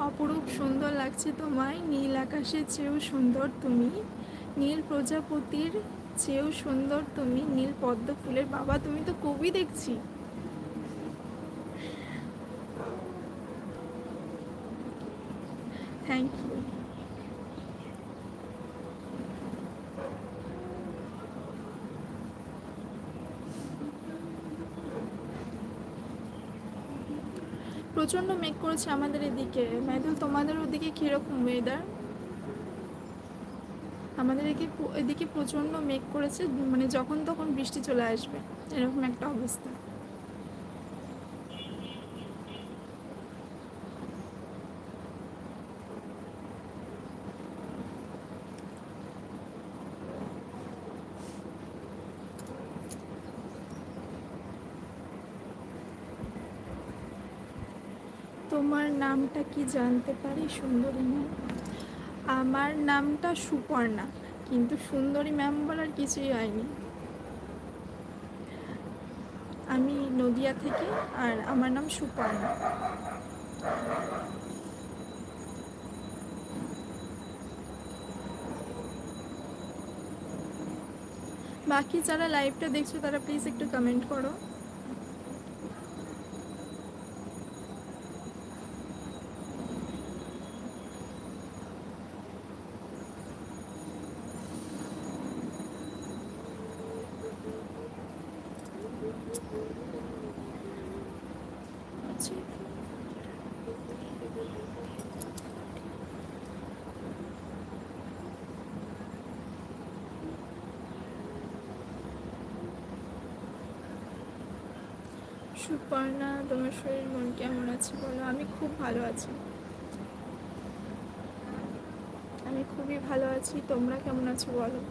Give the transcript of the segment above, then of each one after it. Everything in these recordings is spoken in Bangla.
অপরূপ সুন্দর লাগছে তোমায়, নীল আকাশের চেয়েও সুন্দর তুমি, নীল প্রজাপতির চেয়েও সুন্দর তুমি, নীল পদ্ম ফুলের। বাবা, তুমি তো কবি দেখছি। Thank you. প্রচণ্ড মেঘ করেছে আমাদের এদিকে। মেদুল, তোমাদের ওদিকে কীরকম ওয়েদার? আমাদের এদিকে প্রচণ্ড মেঘ করেছে, মানে যখন তখন বৃষ্টি চলে আসবে, এরকম একটা অবস্থা। তোমার নামটা কি জানতে পারি সুন্দরী ম্যাম? আমার নামটা সুপর্ণা, কিন্তু সুন্দরী ম্যাম বলার কিছুই হয়নি। আমি নদিয়া থেকে, আর আমার নাম সুপর্ণা। বাকি যারা লাইভটা দেখছো তারা প্লিজ একটু কমেন্ট করো। সুপর্ণা, তোমার শরীর মন কেমন আছে বলো? আমি খুব ভালো আছি, আমি খুবই ভালো আছি। তোমরা কেমন আছো বলো?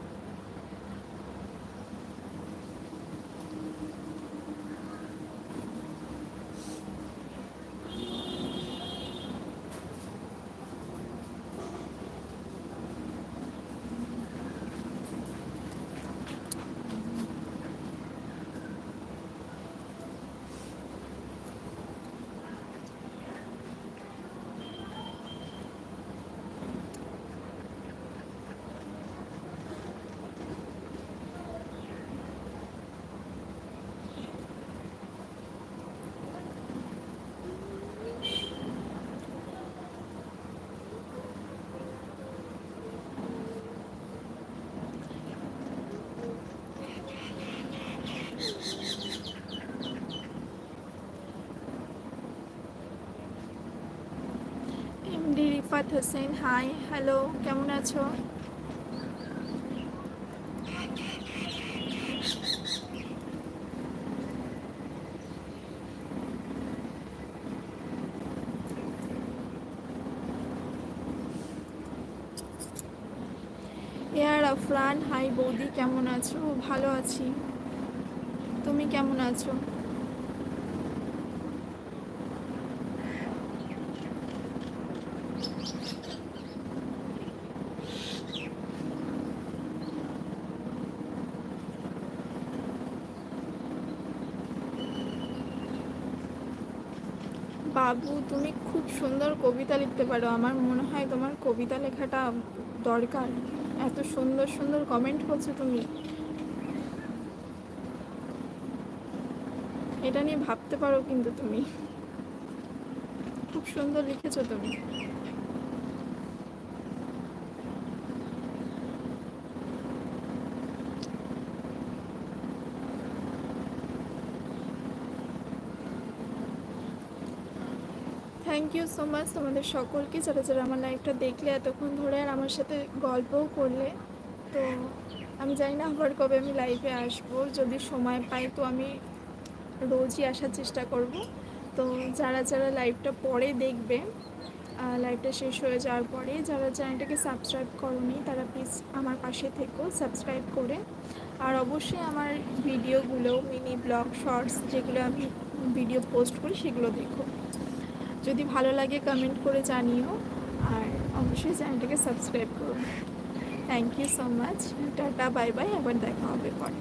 MD Rifat Hossain, hi, hello, কেমন আছো? এয়ার আফরান, হাই বৌদি, কেমন আছো? ভালো আছি, তুমি কেমন আছো? বাবু, তুমি খুব সুন্দর কবিতা লিখতে পারো, আমার মনে হয় তোমার কবিতা লেখাটা দরকার। এত সুন্দর সুন্দর কমেন্ট করছো তুমি, এটা নিয়ে ভাবতে পারো কিন্তু তুমি। খুব সুন্দর লিখেছো তুমি। থ্যাংক ইউ সো মাচ তোমাদের সকলকে, যারা যারা আমার লাইভটা দেখলে এতক্ষণ ধরে আর আমার সাথে গল্পও করলে। তো আমি জানি না আবার কবে আমি লাইভে আসবো, যদি সময় পাই তো আমি রোজই আসার চেষ্টা করব। তো যারা যারা লাইভটা পরে দেখবে, লাইভটা শেষ হয়ে যাওয়ার পরে, যারা চ্যানেলটাকে সাবস্ক্রাইব করোনি তারা প্লিজ আমার পাশে থেকো সাবস্ক্রাইব করে। আর অবশ্যই আমার ভিডিওগুলো, মিনি ব্লগ, শর্টস যেগুলো আমি ভিডিও পোস্ট করি সেগুলো দেখো। যদি ভালো লাগে কমেন্ট করে জানিও, আর অবশ্যই চ্যানেলটাকে সাবস্ক্রাইব করো। Thank you so much, tata, bye bye, আবার দেখা হবে পরে।